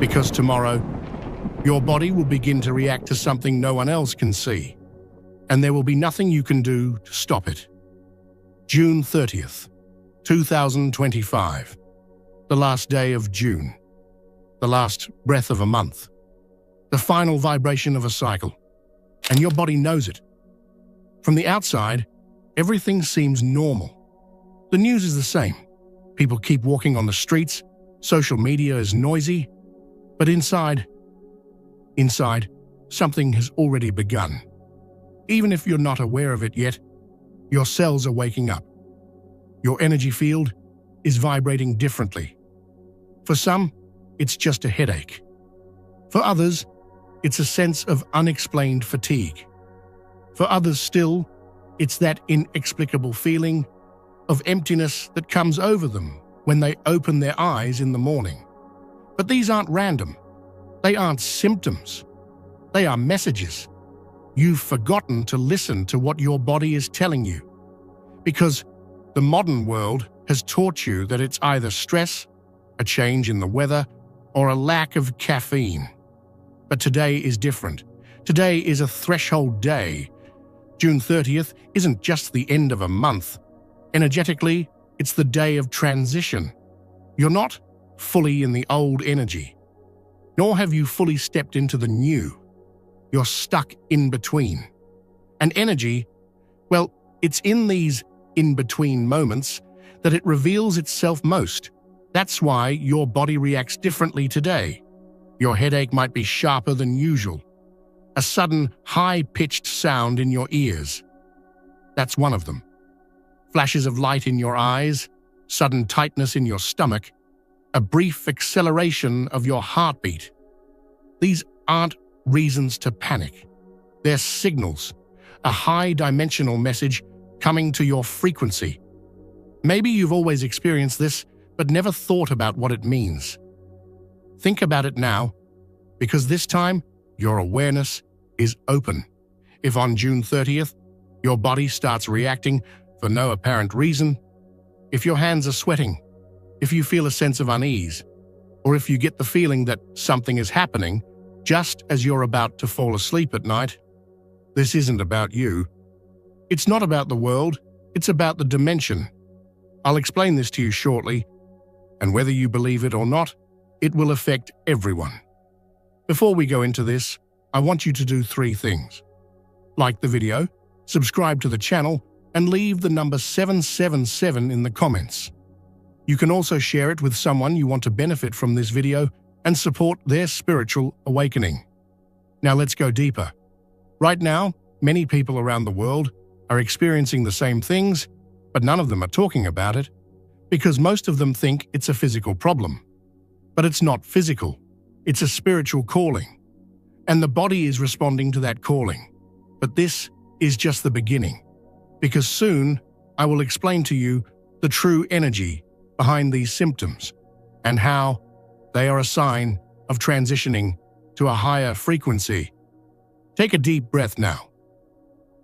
Because tomorrow, your body will begin to react to something no one else can see, and there will be nothing you can do to stop it. June 30th, 2025. The last day of June. The last breath of a month. The final vibration of a cycle. And your body knows it. From the outside, everything seems normal. The news is the same. People keep walking on the streets. Social media is noisy. But inside, something has already begun. Even if you're not aware of it yet, your cells are waking up. Your energy field is vibrating differently. For some, it's just a headache. For others, it's a sense of unexplained fatigue. For others still, it's that inexplicable feeling of emptiness that comes over them when they open their eyes in the morning. But these aren't random. They aren't symptoms. They are messages. You've forgotten to listen to what your body is telling you. Because the modern world has taught you that it's either stress, a change in the weather, or a lack of caffeine. But today is different. Today is a threshold day. June 30th isn't just the end of a month. Energetically, it's the day of transition. You're not fully in the old energy, nor have you fully stepped into the new. You're stuck in between. And energy, well, it's in these in-between moments that it reveals itself most. That's why your body reacts differently today. Your headache might be sharper than usual. A sudden, high-pitched sound in your ears. That's one of them. Flashes of light in your eyes, sudden tightness in your stomach, a brief acceleration of your heartbeat. These aren't reasons to panic. They're signals, a high-dimensional message coming to your frequency. Maybe you've always experienced this, but never thought about what it means. Think about it now, because this time, your awareness is open. If on June 30th, your body starts reacting for no apparent reason, if your hands are sweating, if you feel a sense of unease, or if you get the feeling that something is happening just as you're about to fall asleep at night, this isn't about you. It's not about the world, it's about the dimension. I'll explain this to you shortly, and whether you believe it or not, it will affect everyone. Before we go into this, I want you to do 3 things. Like the video, subscribe to the channel, and leave the number 777 in the comments. You can also share it with someone you want to benefit from this video and support their spiritual awakening. Now let's go deeper. Right now, many people around the world are experiencing the same things, but none of them are talking about it because most of them think it's a physical problem. But it's not physical. It's a spiritual calling. And the body is responding to that calling. But this is just the beginning. Because soon, I will explain to you the true energy behind these symptoms and how they are a sign of transitioning to a higher frequency. Take a deep breath now.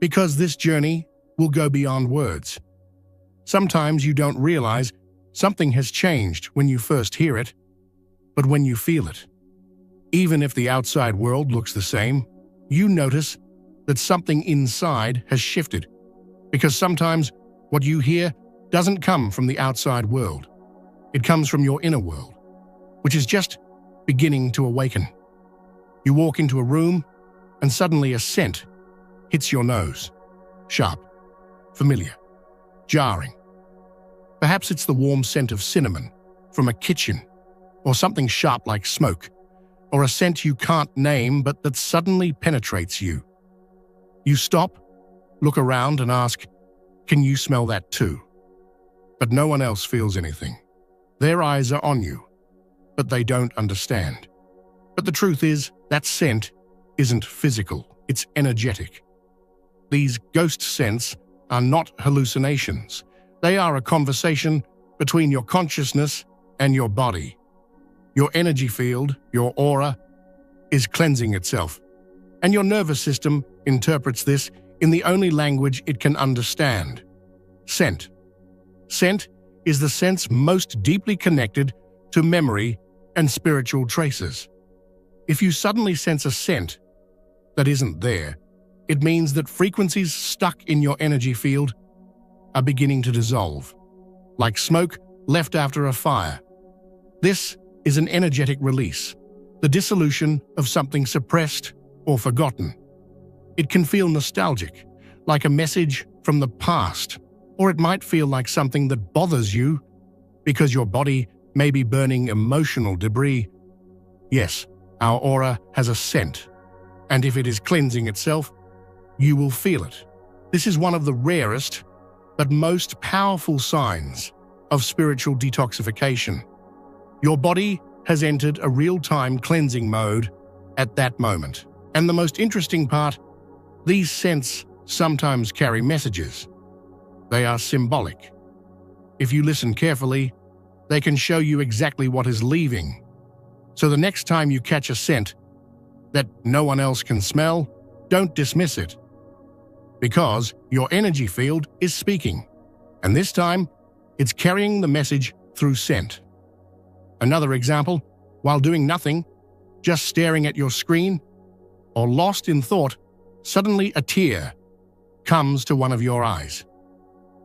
Because this journey will go beyond words. Sometimes you don't realize something has changed when you first hear it, but when you feel it. Even if the outside world looks the same, you notice that something inside has shifted. Because sometimes what you hear doesn't come from the outside world. It comes from your inner world, which is just beginning to awaken. You walk into a room and suddenly a scent hits your nose. Sharp, familiar, jarring. Perhaps it's the warm scent of cinnamon from a kitchen, or something sharp like smoke, or a scent you can't name but that suddenly penetrates you. You stop, look around and ask, "Can you smell that too?" But no one else feels anything. Their eyes are on you, but they don't understand. But the truth is, that scent isn't physical, it's energetic. These ghost scents are not hallucinations. They are a conversation between your consciousness and your body. Your energy field, your aura, is cleansing itself, and your nervous system interprets this in the only language it can understand: scent. Scent is the sense most deeply connected to memory and spiritual traces. If you suddenly sense a scent that isn't there, it means that frequencies stuck in your energy field are beginning to dissolve, like smoke left after a fire. This is an energetic release, the dissolution of something suppressed or forgotten. It can feel nostalgic, like a message from the past, or it might feel like something that bothers you because your body may be burning emotional debris. Yes, our aura has a scent, and if it is cleansing itself, you will feel it. This is one of the rarest but most powerful signs of spiritual detoxification. Your body has entered a real-time cleansing mode at that moment. And the most interesting part, these scents sometimes carry messages. They are symbolic. If you listen carefully, they can show you exactly what is leaving. So the next time you catch a scent that no one else can smell, don't dismiss it, because your energy field is speaking, and this time it's carrying the message through scent. Another example, while doing nothing, just staring at your screen, or lost in thought, suddenly a tear comes to one of your eyes.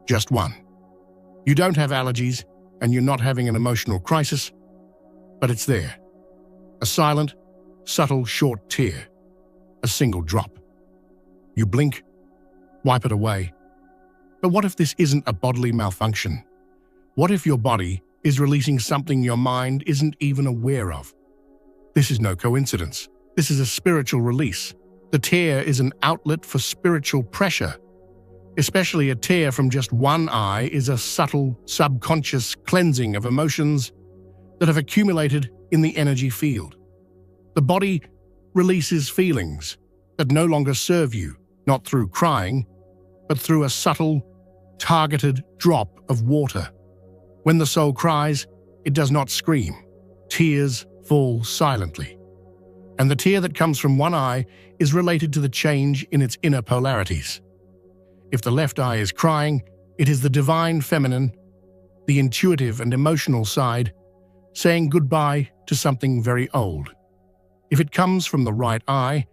Just one. You don't have allergies, and you're not having an emotional crisis, but it's there. A silent, subtle, short tear. A single drop. You blink, wipe it away. But what if this isn't a bodily malfunction? What if your body is releasing something your mind isn't even aware of? This is no coincidence. This is a spiritual release. The tear is an outlet for spiritual pressure. Especially a tear from just one eye is a subtle, subconscious cleansing of emotions that have accumulated in the energy field. The body releases feelings that no longer serve you, not through crying, but through a subtle, targeted drop of water. When the soul cries, it does not scream. Tears fall silently. And the tear that comes from one eye is related to the change in its inner polarities. If the left eye is crying, it is the divine feminine, the intuitive and emotional side, saying goodbye to something very old. If it comes from the right eye,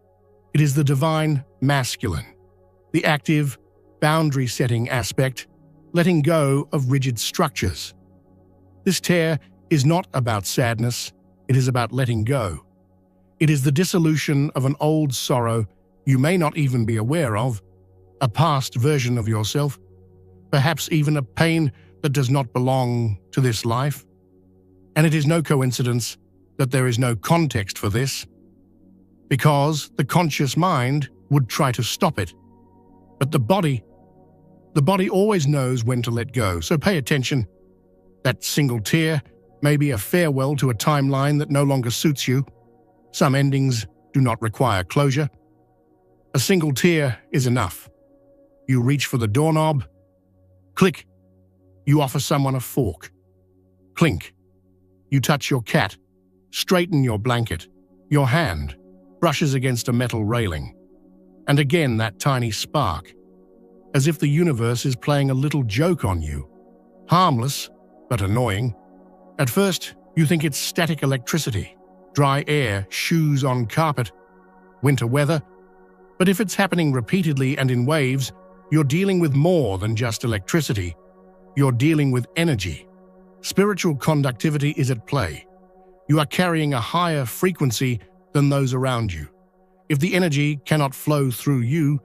it is the divine masculine, the active, boundary-setting aspect, letting go of rigid structures. This tear is not about sadness, it is about letting go. It is the dissolution of an old sorrow you may not even be aware of, a past version of yourself, perhaps even a pain that does not belong to this life. And it is no coincidence that there is no context for this, because the conscious mind would try to stop it. But the body always knows when to let go, so pay attention. That single tear may be a farewell to a timeline that no longer suits you. Some endings do not require closure. A single tear is enough. You reach for the doorknob. Click. You offer someone a fork. Clink. You touch your cat. Straighten your blanket. Your hand brushes against a metal railing. And again that tiny spark, as if the universe is playing a little joke on you. Harmless, but annoying. At first, you think it's static electricity, dry air, shoes on carpet, winter weather. But if it's happening repeatedly and in waves, you're dealing with more than just electricity. You're dealing with energy. Spiritual conductivity is at play. You are carrying a higher frequency than those around you. If the energy cannot flow through you,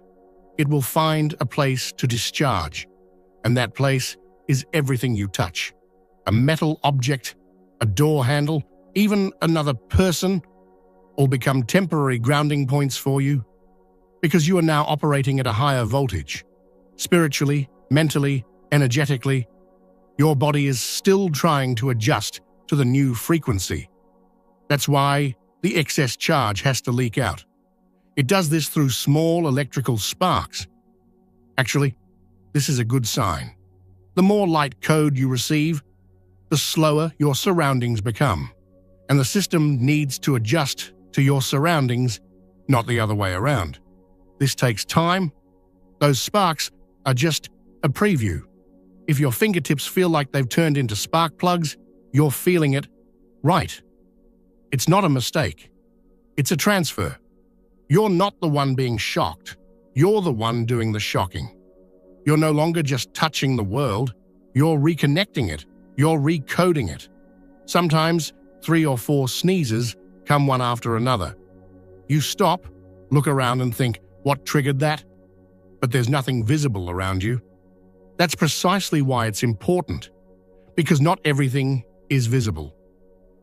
it will find a place to discharge. And that place is everything you touch. A metal object, a door handle, even another person, all become temporary grounding points for you, because you are now operating at a higher voltage. Spiritually, mentally, energetically, your body is still trying to adjust to the new frequency. That's why the excess charge has to leak out. It does this through small electrical sparks. Actually, this is a good sign. The more light code you receive, the slower your surroundings become. And the system needs to adjust to your surroundings, not the other way around. This takes time. Those sparks are just a preview. If your fingertips feel like they've turned into spark plugs, you're feeling it right. It's not a mistake. It's a transfer. You're not the one being shocked. You're the one doing the shocking. You're no longer just touching the world. You're reconnecting it. You're recoding it. Sometimes 3 or 4 sneezes come one after another. You stop, look around and think, what triggered that? But there's nothing visible around you. That's precisely why it's important, because not everything is visible.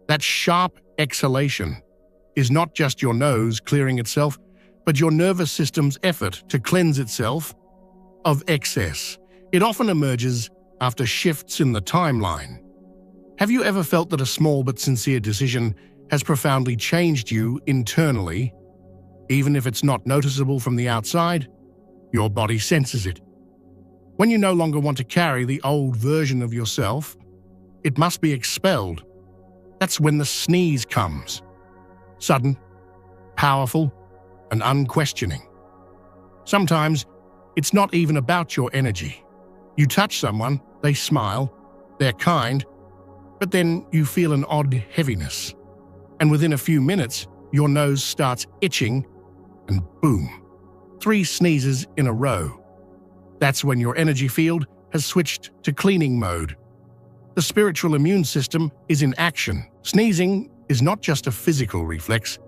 That sharp exhalation is not just your nose clearing itself, but your nervous system's effort to cleanse itself of excess. It often emerges after shifts in the timeline. Have you ever felt that a small but sincere decision has profoundly changed you internally? Even if it's not noticeable from the outside, your body senses it. When you no longer want to carry the old version of yourself, it must be expelled. That's when the sneeze comes. Sudden, powerful, and unquestioning. Sometimes it's not even about your energy. You touch someone, they smile, they're kind, but then you feel an odd heaviness. And within a few minutes, your nose starts itching, and boom, 3 sneezes in a row. That's when your energy field has switched to cleaning mode. The spiritual immune system is in action. Sneezing is not just a physical reflex,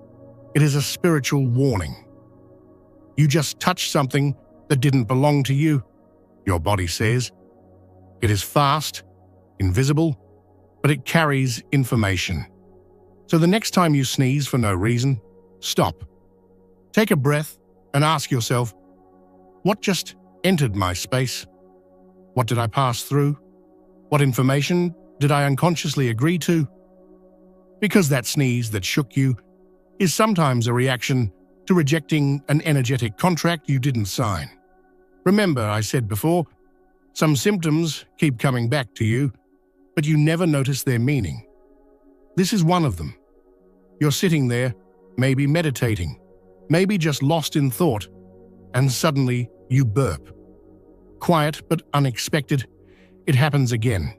it is a spiritual warning. You just touched something that didn't belong to you, your body says. It is fast, invisible, but it carries information. So the next time you sneeze for no reason, stop. Take a breath and ask yourself, what just entered my space? What did I pass through? What information did I unconsciously agree to? Because that sneeze that shook you is sometimes a reaction to rejecting an energetic contract you didn't sign. Remember, I said before, some symptoms keep coming back to you, but you never notice their meaning. This is one of them. You're sitting there, maybe meditating, maybe just lost in thought, and suddenly you burp. Quiet but unexpected, it happens again.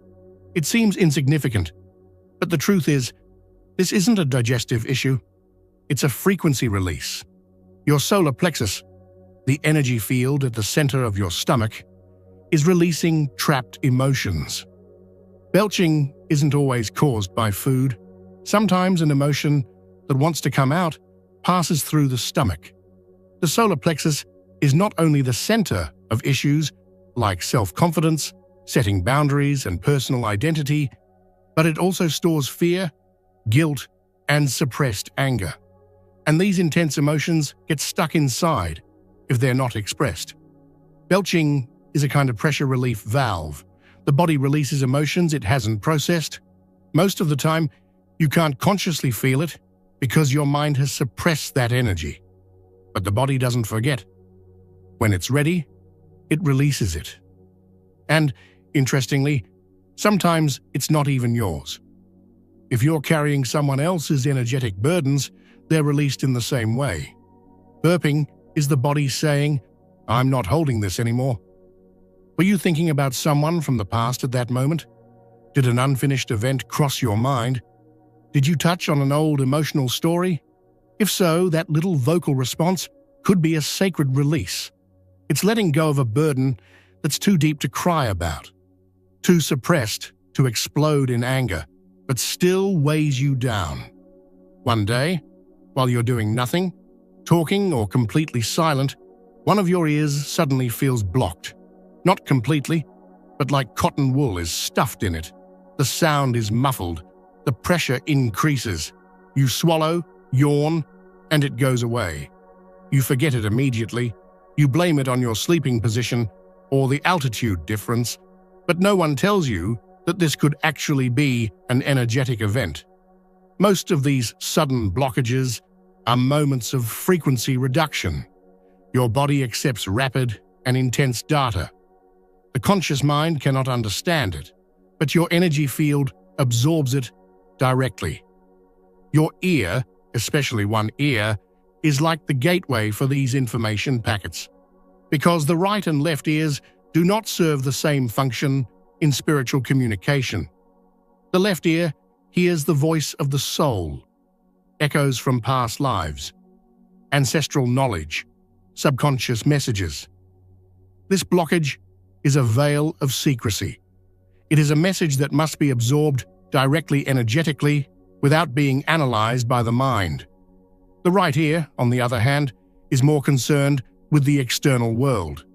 It seems insignificant, but the truth is, this isn't a digestive issue. It's a frequency release. Your solar plexus, the energy field at the center of your stomach, is releasing trapped emotions. Belching isn't always caused by food. Sometimes an emotion that wants to come out passes through the stomach. The solar plexus is not only the center of issues like self-confidence, setting boundaries, and personal identity, but it also stores fear, guilt, and suppressed anger. And these intense emotions get stuck inside if they're not expressed. Belching is a kind of pressure relief valve. The body releases emotions it hasn't processed. Most of the time, you can't consciously feel it because your mind has suppressed that energy. But the body doesn't forget. When it's ready, it releases it. And, interestingly, sometimes it's not even yours. If you're carrying someone else's energetic burdens, they're released in the same way. Burping is the body saying, I'm not holding this anymore. Were you thinking about someone from the past at that moment? Did an unfinished event cross your mind? Did you touch on an old emotional story? If so, that little vocal response could be a sacred release. It's letting go of a burden that's too deep to cry about, too suppressed to explode in anger, but still weighs you down. One day, while you're doing nothing, talking or completely silent, one of your ears suddenly feels blocked. Not completely, but like cotton wool is stuffed in it. The sound is muffled. The pressure increases. You swallow, yawn, and it goes away. You forget it immediately. You blame it on your sleeping position or the altitude difference, but no one tells you that this could actually be an energetic event. Most of these sudden blockages are moments of frequency reduction. Your body accepts rapid and intense data. The conscious mind cannot understand it, but your energy field absorbs it directly. Your ear, especially one ear, is like the gateway for these information packets, because the right and left ears do not serve the same function in spiritual communication. The left ear hears the voice of the soul. echoes from past lives, ancestral knowledge, subconscious messages. This blockage is a veil of secrecy. It is a message that must be absorbed directly energetically without being analyzed by the mind. The right ear, on the other hand, is more concerned with the external world,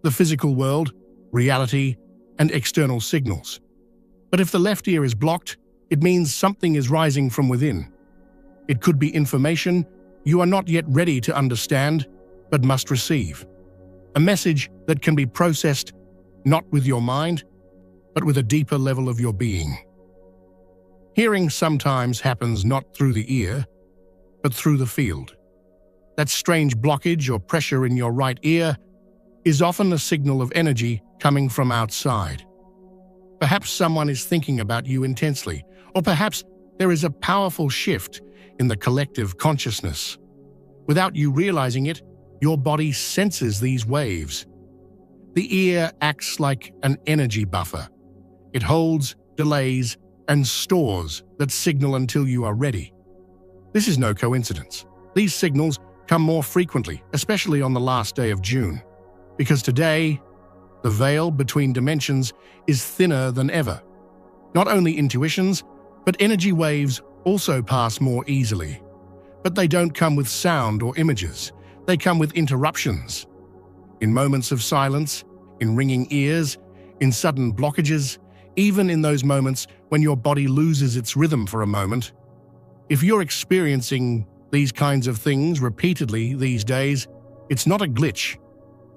the physical world, reality, and external signals. But if the left ear is blocked, it means something is rising from within. It could be information you are not yet ready to understand, but must receive. A message that can be processed not with your mind, but with a deeper level of your being. Hearing sometimes happens not through the ear, but through the field. That strange blockage or pressure in your right ear is often a signal of energy coming from outside. Perhaps someone is thinking about you intensely, or perhaps there is a powerful shift in the collective consciousness. Without you realizing it, your body senses these waves. The ear acts like an energy buffer. It holds, delays, and stores that signal until you are ready. This is no coincidence. These signals come more frequently, especially on the last day of June, because today, the veil between dimensions is thinner than ever. Not only intuitions, but energy waves also pass more easily. But they don't come with sound or images. They come with interruptions. In moments of silence, in ringing ears, in sudden blockages, even in those moments when your body loses its rhythm for a moment. If you're experiencing these kinds of things repeatedly these days, it's not a glitch,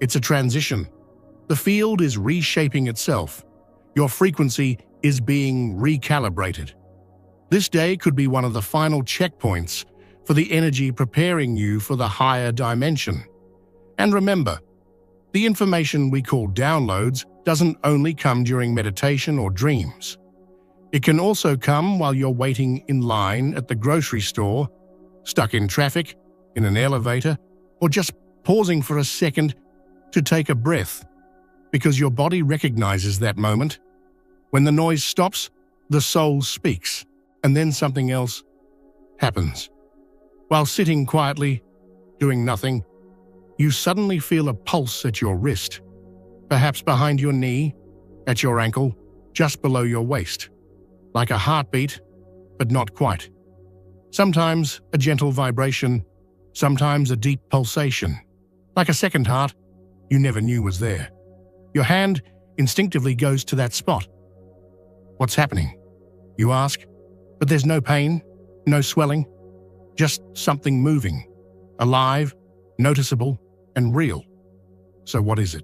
it's a transition. The field is reshaping itself. Your frequency is being recalibrated. This day could be one of the final checkpoints for the energy preparing you for the higher dimension. And remember, the information we call downloads doesn't only come during meditation or dreams. It can also come while you're waiting in line at the grocery store, stuck in traffic, in an elevator, or just pausing for a second to take a breath, because your body recognizes that moment. When the noise stops, the soul speaks, and then something else happens. While sitting quietly, doing nothing, you suddenly feel a pulse at your wrist, perhaps behind your knee, at your ankle, just below your waist, like a heartbeat, but not quite. Sometimes a gentle vibration, sometimes a deep pulsation, like a second heart you never knew was there. Your hand instinctively goes to that spot. What's happening? You ask, but there's no pain, no swelling, just something moving, alive, noticeable, and real. So what is it?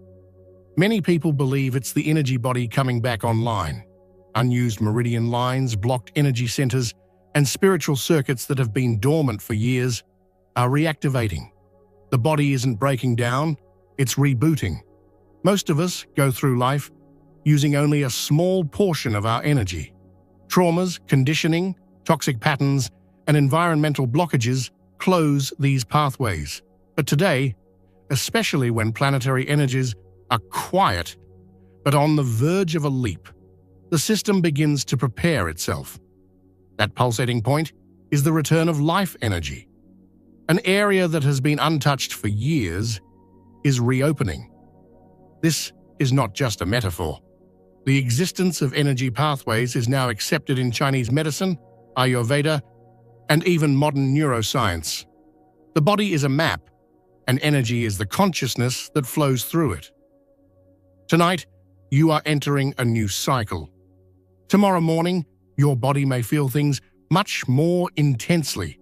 Many people believe it's the energy body coming back online. Unused meridian lines, blocked energy centers, and spiritual circuits that have been dormant for years are reactivating. The body isn't breaking down, it's rebooting. Most of us go through life using only a small portion of our energy. Traumas, conditioning, toxic patterns, and environmental blockages close these pathways. But today, especially when planetary energies are quiet but on the verge of a leap, the system begins to prepare itself. That pulsating point is the return of life energy. An area that has been untouched for years is reopening. This is not just a metaphor. The existence of energy pathways is now accepted in Chinese medicine, Ayurveda, and even modern neuroscience. The body is a map, and energy is the consciousness that flows through it. Tonight, you are entering a new cycle. Tomorrow morning, your body may feel things much more intensely,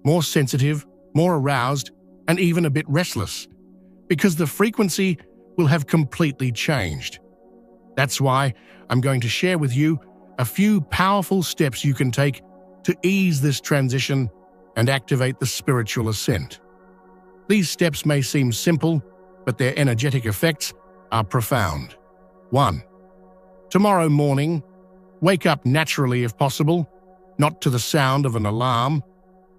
more sensitive, more aroused, and even a bit restless, because the frequency will have completely changed. That's why I'm going to share with you a few powerful steps you can take to ease this transition and activate the spiritual ascent. These steps may seem simple, but their energetic effects are profound. 1. Tomorrow morning, wake up naturally if possible, not to the sound of an alarm.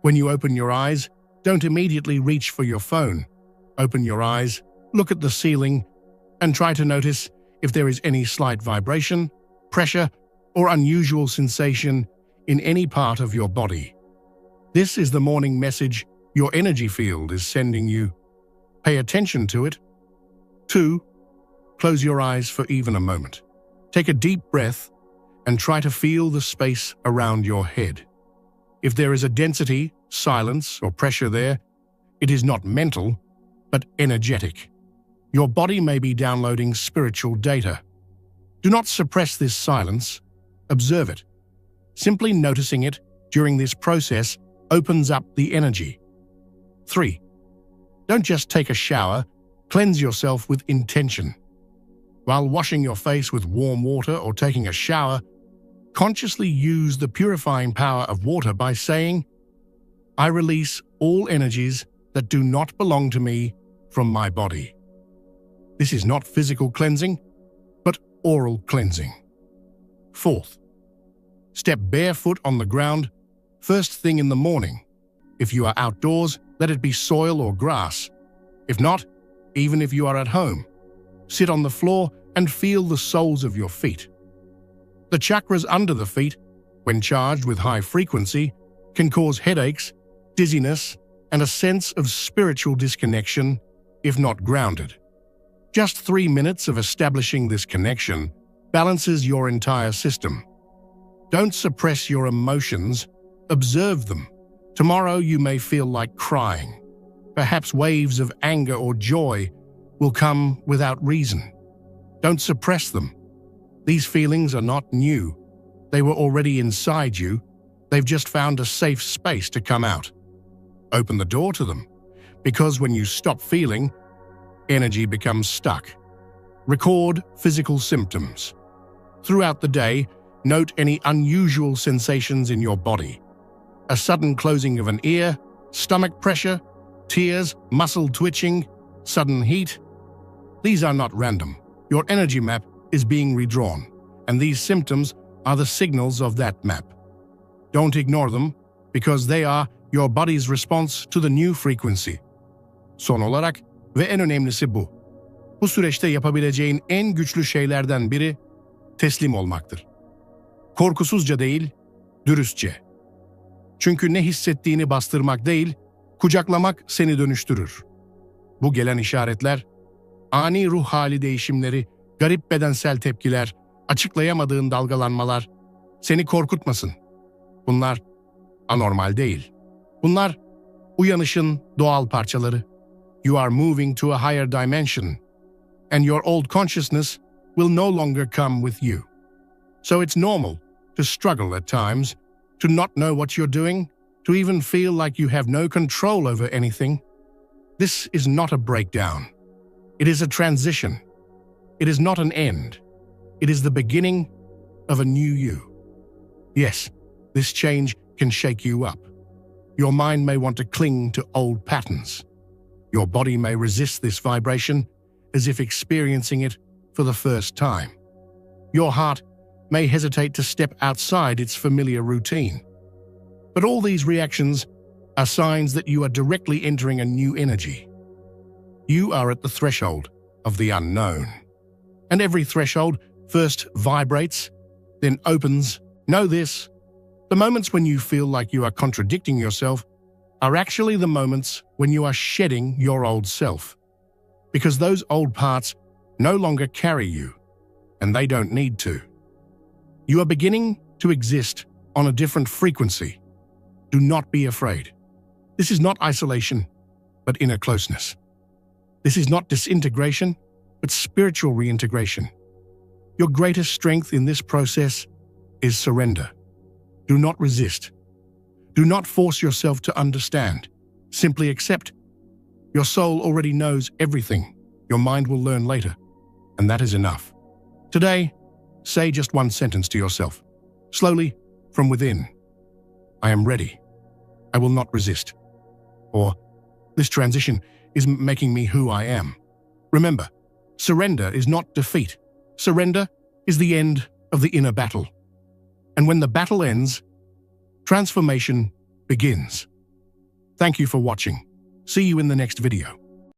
When you open your eyes, don't immediately reach for your phone. Open your eyes, look at the ceiling, and try to notice if there is any slight vibration, pressure, or unusual sensation in any part of your body. This is the morning message your energy field is sending you. Pay attention to it. 2. Close your eyes for even a moment. Take a deep breath and try to feel the space around your head. If there is a density, silence, or pressure there, it is not mental, but energetic. Your body may be downloading spiritual data. Do not suppress this silence. Observe it. Simply noticing it during this process opens up the energy. 3. Don't just take a shower, cleanse yourself with intention. While washing your face with warm water or taking a shower, consciously use the purifying power of water by saying, "I release all energies that do not belong to me from my body." This is not physical cleansing, but oral cleansing. 4th, step barefoot on the ground first thing in the morning. If you are outdoors, let it be soil or grass. If not, even if you are at home, sit on the floor and feel the soles of your feet. The chakras under the feet, when charged with high frequency, can cause headaches, dizziness, and a sense of spiritual disconnection if not grounded. Just 3 minutes of establishing this connection balances your entire system. Don't suppress your emotions, observe them. Tomorrow you may feel like crying. Perhaps waves of anger or joy will come without reason. Don't suppress them. These feelings are not new. They were already inside you. They've just found a safe space to come out. Open the door to them, because when you stop feeling, energy becomes stuck. Record physical symptoms. Throughout the day, note any unusual sensations in your body. A sudden closing of an ear, stomach pressure, tears, muscle twitching, sudden heat. These are not random. Your energy map is being redrawn, and these symptoms are the signals of that map. Don't ignore them, because they are your body's response to the new frequency. Son olarak ve en önemlisi bu. Bu süreçte yapabileceğin en güçlü şeylerden biri teslim olmaktır. Korkusuzca değil, dürüstçe. Çünkü ne hissettiğini bastırmak değil, kucaklamak seni dönüştürür. Bu gelen işaretler, ani ruh hali değişimleri, garip bedensel tepkiler, açıklayamadığın dalgalanmalar seni korkutmasın. Bunlar anormal değil. Bunlar uyanışın doğal parçaları. You are moving to a higher dimension, and your old consciousness will no longer come with you. So it's normal to struggle at times, to not know what you're doing, to even feel like you have no control over anything. This is not a breakdown. It is a transition. It is not an end. It is the beginning of a new you. Yes, this change can shake you up. Your mind may want to cling to old patterns. Your body may resist this vibration as if experiencing it for the first time. Your heart may hesitate to step outside its familiar routine. But all these reactions are signs that you are directly entering a new energy. You are at the threshold of the unknown. And every threshold first vibrates, then opens. Know this: the moments when you feel like you are contradicting yourself are actually the moments when you are shedding your old self. Because those old parts no longer carry you, and they don't need to. You are beginning to exist on a different frequency. Do not be afraid. This is not isolation, but inner closeness. This is not disintegration, but spiritual reintegration. Your greatest strength in this process is surrender. Do not resist. Do not force yourself to understand. Simply accept. Your soul already knows everything. Your mind will learn later, and that is enough. Today, say just one sentence to yourself, slowly, from within. I am ready. I will not resist. Or, this transition is making me who I am. Remember, surrender is not defeat. Surrender is the end of the inner battle. And when the battle ends, transformation begins. Thank you for watching. See you in the next video.